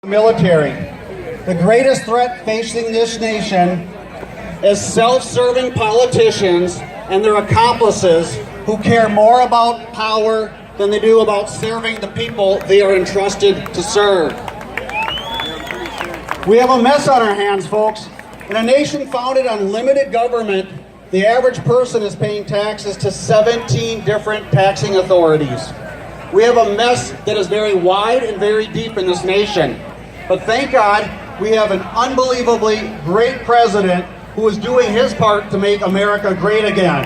Military. The greatest threat facing this nation is self-serving politicians and their accomplices who care more about power than they do about serving the people they are entrusted to serve. We have a mess on our hands, folks. In a nation founded on limited government, the average person is paying taxes to 17 different taxing authorities. We have a mess that is very wide and very deep in this nation. But thank God we have an unbelievably great president who is doing his part to make America great again.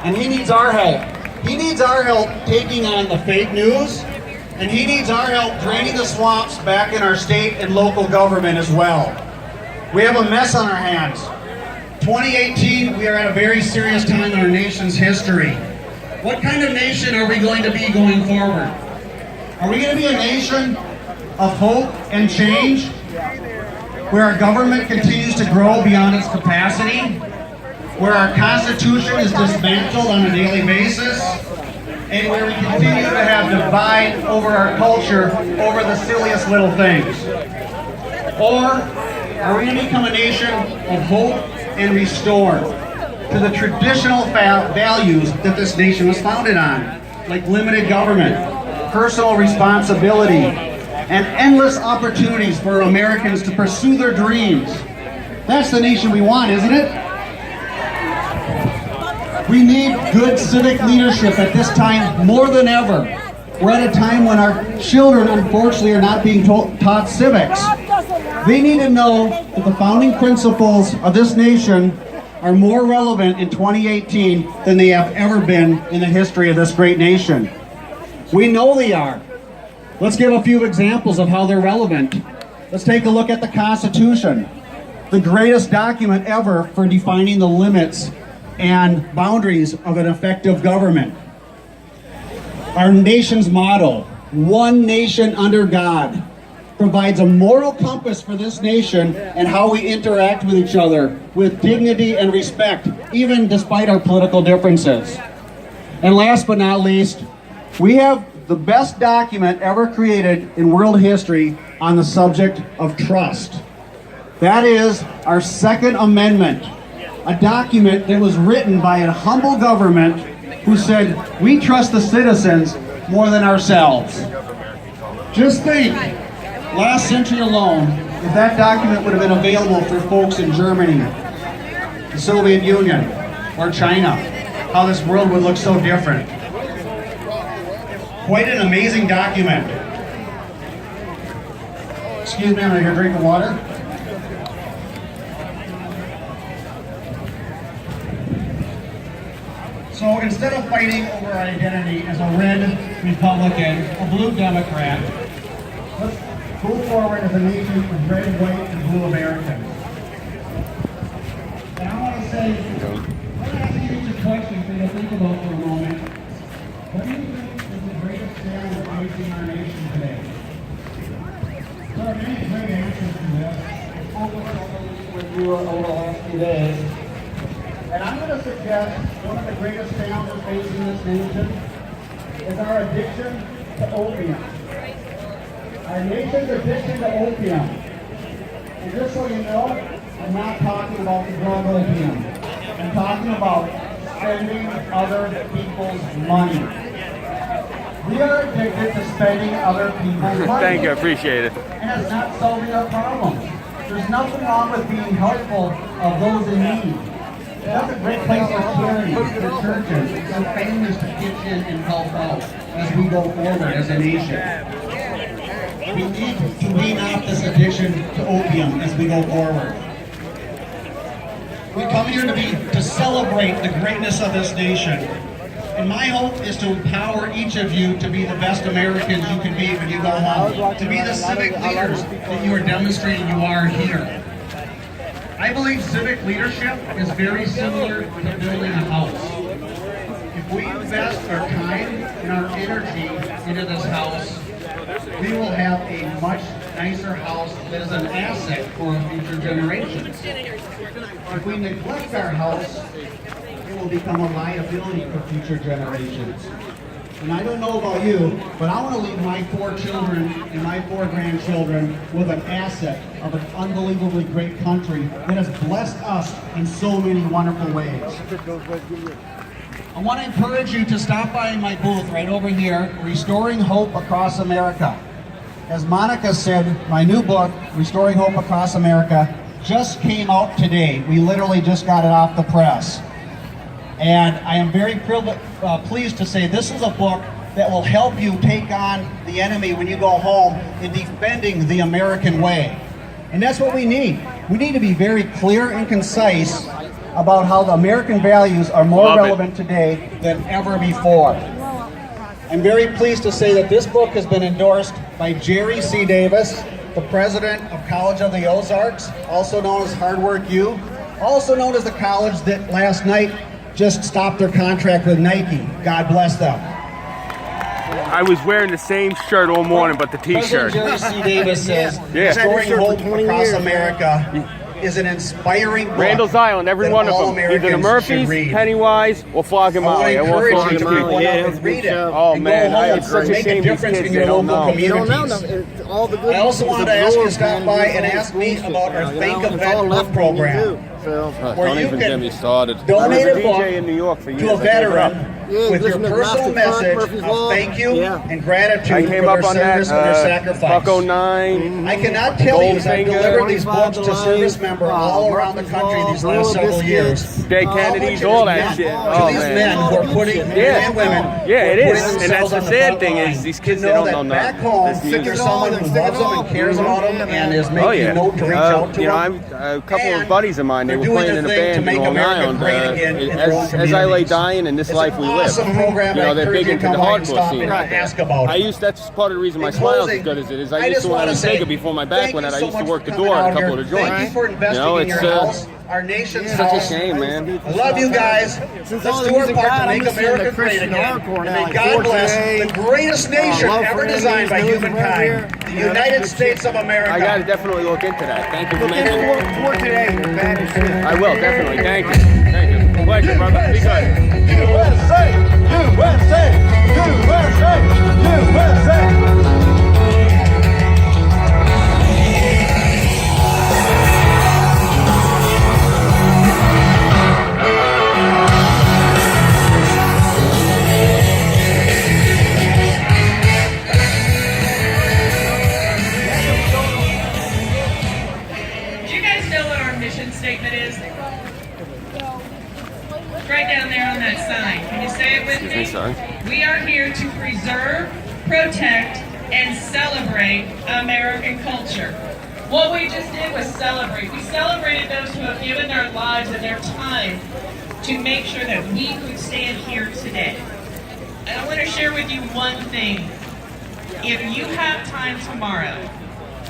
And he needs our help. He needs our help taking on the fake news, and he needs our help draining the swamps back in our state and local government as well. We have a mess on our hands. 2018, we are at a very serious time in our nation's history. What kind of nation are we going to be going forward? Are we going to be a nation of hope and change, where our government continues to grow beyond its capacity, where our Constitution is dismantled on a daily basis, and where we continue to have divide over our culture over the silliest little things? Or are we going to become a nation of hope and restore to the traditional values that this nation was founded on, like limited government, personal responsibility, and endless opportunities for Americans to pursue their dreams? That's the nation we want, isn't it? We need good civic leadership at this time more than ever. We're at a time when our children, unfortunately, are not being taught civics. They need to know that the founding principles of this nation are more relevant in 2018 than they have ever been in the history of this great nation. We know they are. Let's give a few examples of how they're relevant. Let's take a look at the Constitution, the greatest document ever for defining the limits and boundaries of an effective government. Our nation's motto, "One Nation Under God," provides a moral compass for this nation and how we interact with each other with dignity and respect, even despite our political differences. And last but not least, we have the best document ever created in world history on the subject of trust. That is our Second Amendment, a document that was written by a humble government who said, we trust the citizens more than ourselves. Just think, last century alone, if that document would have been available for folks in Germany, the Soviet Union, or China, how this world would look so different. Quite an amazing document. Excuse me, I'm gonna get a drink of water. So instead of fighting over our identity as a red Republican, a blue Democrat, let's go forward as a nation of red, white, and blue Americans. And I want to say, let me ask you each a question for you to think about for a moment. What do you think is the greatest challenge facing our nation today? There are many great answers to this. I spoke with you over the last few days. And I'm going to suggest one of the greatest challenges facing this nation is our addiction to opium. Our nation's addiction to opium. And just so you know, I'm not talking about the drug opium. I'm talking about spending other people's money. We are addicted to spending other people's money. Thank you, I appreciate it. And it's not solving our problems. There's nothing wrong with being helpful of those in need. That's a great place for charity, for churches, for families to pitch in and help out as we go forward as a nation. We need to wean out this addiction to opium as we go forward. We come here to celebrate the greatness of this nation. And my hope is to empower each of you to be the best Americans you can be when you go home, to be the civic leaders that you are demonstrating you are here. I believe civic leadership is very similar to building a house. If we invest our time and our energy into this house, we will have a much nicer house that is an asset for our future generations. If we neglect our house, it will become a liability for future generations. And I don't know about you, but I want to leave my 4 children and my 4 grandchildren with an asset of an unbelievably great country that has blessed us in so many wonderful ways. I want to encourage you to stop by my booth right over here, Restoring Hope Across America. As Monica said, my new book, Restoring Hope Across America, just came out today. We literally just got it off the press. And I am very pleased to say this is a book that will help you take on the enemy when you go home in defending the American way. And that's what we need. We need to be very clear and concise about how the American values are more relevant today than ever before. I'm very pleased to say that this book has been endorsed by Jerry C. Davis, the president of College of the Ozarks, also known as Hard Work U, also known as the college that last night just stopped their contract with Nike. God bless them. I was wearing the same shirt all morning, but the T-shirt. Jerry C. Davis says, Restoring Hope Across America is an inspiring book. Randall's Island, every one of them. Either the Murphys, Pennywise, or Flog and Molly. I want to encourage you to pick one up and read it. Oh man, it's such a shame these kids in your local communities. I also wanted to ask you to stop by and ask me about our Think of Vet book program, where you can donate a book in New York for to a veteran with your personal message of thank you and gratitude for their service and their sacrifice. Bucko 9. I cannot tell you, as I've delivered these books to service members all around the country these last several years. Dead Kennedys, all that shit. To these men who are putting, and women, it is. And that's the sad thing is these kids, they don't know back nothing. home, there's someone who loves them and cares about them and is making a note to reach out to them. A couple of buddies of mine, they were playing in a band in Long Island. As I lay dying in this life we live. They're big into the hardcore scene. That's part of the reason my smile is as good as it is. I used to when I was bigger before my back went out, I used to work the door at a couple of the joints. Thank you for investing in your house, our nation's such a house. shame, man. I love you guys. Let's do our part to make America great again. And may God bless the greatest nation ever designed by humankind, the United States of America. I got to definitely look into that. Thank you for mentioning it. For today, I will, definitely. Thank you. Thank you. Pleasure, brother. Be good. USA! USA! USA! USA! Do you guys know what our mission statement is? Right down there on that sign. Can you say it with me? Sorry. We are here to preserve, protect, and celebrate American culture. What we just did was celebrate. We celebrated those who have given their lives and their time to make sure that we could stand here today. And I want to share with you one thing. If you have time tomorrow,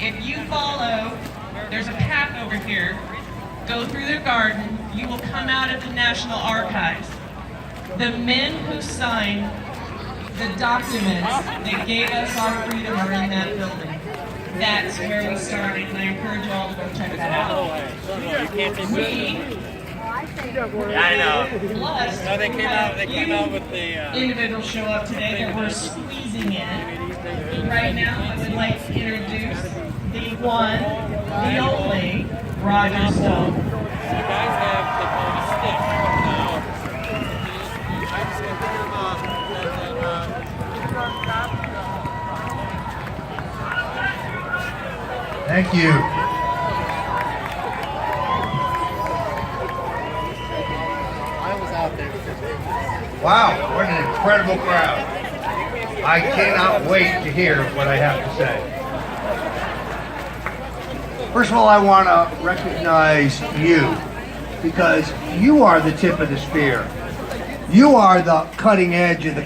if you follow, there's a path over here, go through the garden, you will come out of the National Archives. The men who signed the documents that gave us our freedom are in that building. That's where we started, and I encourage you all to go check that out. I know. Blessed. No, they came out with the individuals show up today that we're squeezing in. Right now, I would like to introduce the one, the only Roger Stone. You guys have the call a stick. I just gonna give him Thank you. I was out there. Wow, what an incredible crowd. I cannot wait to hear what I have to say. First of all, I want to recognize you because you are the tip of the spear. You are the cutting edge of the